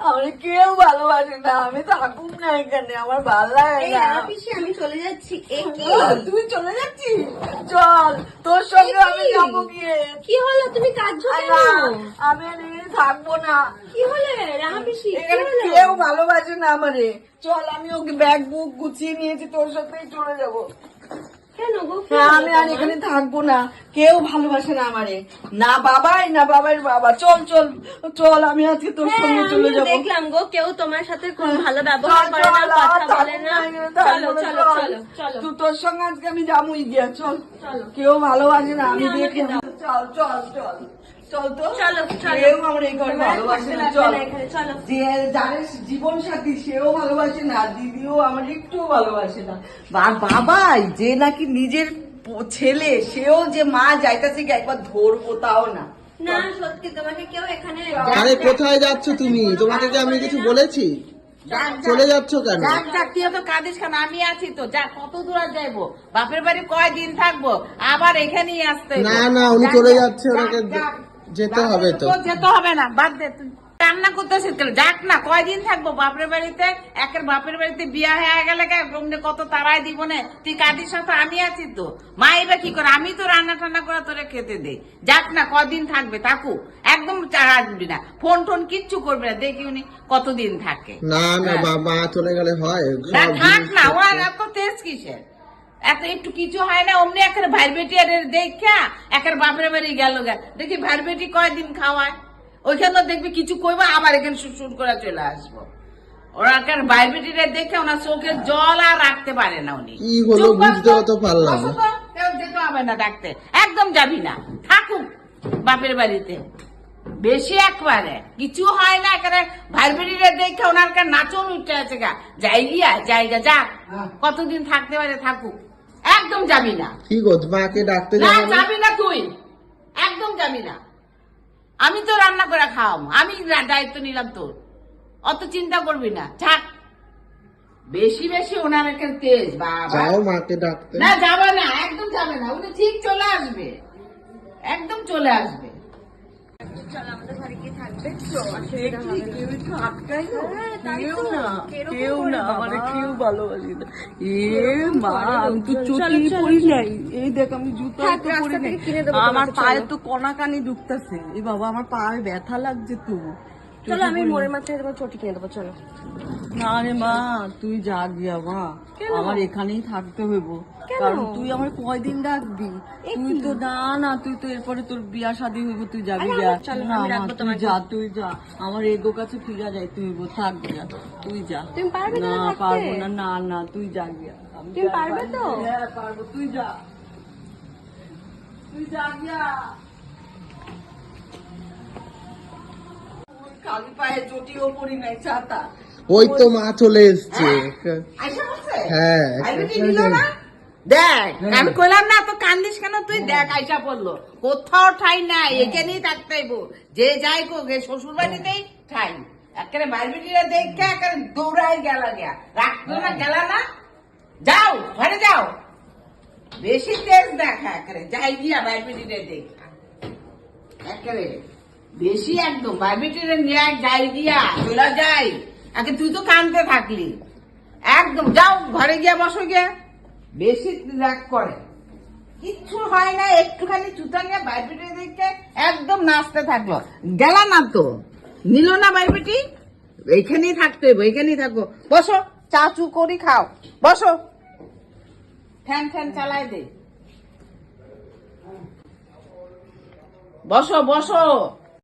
আমার কেউ ভালোবাসে না, আমি থাকুক না এখানে, আমার ভালো লাগে না। আমি চলে যাচ্ছি। তুই চলে যাচ্ছিস? চল, তোর সঙ্গে আমি যাবো গিয়ে। কি হলো, তুমি কাঁদছো কেন? আমি আর এখানে থাকবো না। কি হলে রাঙা পিসি? এখানে কেউ ভালোবাসে না আমারে। চল, আমি ওকে ব্যাগ বুক গুছিয়ে নিয়েছি, তোর সাথেই চলে যাবো। কেন গো? আমি আর এখানে থাকবো না, কেউ ভালোবাসে না আমারে, না বাবাই না বাবার বাবা। চল চল চল, আমি আজকে তোর সঙ্গে চলে যাবো। দেখলাম গো, কেউ তোমার সাথে খুব ভালো ব্যবহার করে না, কথা বলে না। চলো চলো চলো চলো, তুই তোর সঙ্গে আজকে আমি যাবোই গিয়া। চল, কেউ ভালোবাসে না, আমি দেখি। চল চল চল চল, তো চলো কেউ আমার এই ঘরে ভালোবাসে না। চল, চলো। যে যার জীবন সাথী সেও ভালোবাসে না, দিদিও আমার একটুও ভালোবাসে না। বাবাই যে নাকি নিজের ছেলে, সেও যে মা যাইতেছে কি একবার ধরবো তাও না। না সত্যি, তোমাকে কেউ এখানে। আরে কোথায় যাচ্ছ তুমি? তোমাকে কি আমি কিছু বলেছি? চলে যাচ্ছ কেন? তুই তো কাঁদিস কেন? আমি আছি তো, যা কত দূর আর যাইবো? বাপের বাড়ি কয়দিন থাকবো, আবার এখানেই আসতে হইবো। না না, উনি চলে যাচ্ছে, ওনাকে যেতে হবে তো। তোর যেতে হবে না, বাদ দে। তুই রান্না করতেছিস কেন? যাক না, কয়দিন থাকবো বাপের বাড়িতে? একের বাপের বাড়িতে বিয়া হয়ে গেলে কত তারাই দিব না। তুই কাঁদিস সাথে, আমি আছি তো। মা এবার কি করে? আমি তো রান্না টান্না করে তোরে খেতে দেই। যাক না, কদিন থাকবে থাকুক, একদম আসবি না, ফোন টোন কিচ্ছু করবি না, দেখি উনি কতদিন থাকে। না না, মা চলে গেলে হয়? না থাক না, ওর এত তেজ কিসের? এত একটু কিছু হয় না, অমনি একের ভাইয়ের বেটি আর দেখা একের বাপের বাড়ি গেল দেখি ভাইয়ের বেটি কয়দিন খাওয়ায়, ওইখানে দেখবি কিছু কইবো, আবার এখানে সুর করে চলে আসবো। ওরা একের ভাইয়ের বেটিরে দেখে ওনার চোখের জল আর রাখতে পারে না উনি। কি হলো বুঝতেও তো পারলাম না। কেউ যেতে হবে না ডাকতে, একদম যাবি না, থাকুক বাপের বাড়িতে। বেশি একবারে কিছু হয় না, এখানে ভাইয়ের বেটিরে দেখে ওনার নাচন উঠে আছে গা। জায়গা যা, কতদিন থাকতে পারে থাকুক, একদম যাবি না। কি গো, মাকে ডাকতে না যাবো না? যাবি না তুই, একদম যাবি না। আমি তো রান্না করে খাওয়াবো, আমি দায়িত্ব নিলাম তোর, অত চিন্তা করবি না, থাক। বেশি বেশি ওনার একটা তেজ বাবা। যাও মাকে ডাকতে। না যাবে না, একদম যাবে না, উনি ঠিক চলে আসবে, একদম চলে আসবে। চলো আমাদের ঘরে গিয়ে থাকবে। কেউ না, আমার কেউ ভালোবাসি না। মা, আমি তো চটি পরি নাই, এই দেখ আমি জুতো তো পরি নাই, আমার পায়ে তো কনাকানি ঢুকতেছে। এই বাবা, আমার পায়ে ব্যথা লাগছে তো। চলো আমি মোড়ের মাথায় তোমার চটি কিনে দেবো, চলো। না রে মা, তুই যা গিয়া মা, আমার এখানেই থাকতে হইব। কারণ তুই আমার কয়দিন রাখবি? তুই তো না, তুই তো এরপরে তোর বিয়া শাদী হইব, তুই যাবি যা। না মা, তুই যা, তুই যা, আমার এগো কাছে ফিরা যাইতে হইব, থাক যা, তুই যা। তুমি পারবে না না থাকতে? পারবো না, না না, তুই যা গিয়া। তুমি পারবে তো? হ্যাঁ পারবো, তুই যা, তুই যা গিয়া। খালি পায়ে চটিও পরি নাই, ছাতা। ওই তো মা চলে এসছে। আইসা বলছে? হ্যাঁ, আইবেটি নিল না? দেখ, আমি কইলাম না তো কান্দিস কেন তুই? দেখ আইসা পড়লো, কোথাও ঠাই নাই, এখানেই থাকতে হইব। যে যাই কো শ্বশুর বাড়িতেই ঠাই। একেবারে বাইরবিটিরা দেখে একেবারে দৌড়াই গেলা গিয়া, রাখলো না গেলা না। যাও ঘরে যাও, বেশি তেজ দেখা একেবারে যাই গিয়া বাইরবিটিরা দেখা একেবারে বেশি, একদম বাইরবিটিরা নিয়ে যাই গিয়া চলে যাই। আগে তুই তো কানতে থাকলি, একদম যাও ঘরে গিয়া বসো গিয়া। বেশি রাগ করে, কিচ্ছু হয় না, একটুখানি চুতা নিয়ে বাইরবিটি দেখে একদম নাচতে থাকলো। গেলা না তো, নিল না বাইরবিটি, এইখানেই থাকতে হইব, এইখানেই থাকবো। বসো, চা চু করি খাও, বসো, ফ্যান ফ্যান চালাই দে, বসো বসো।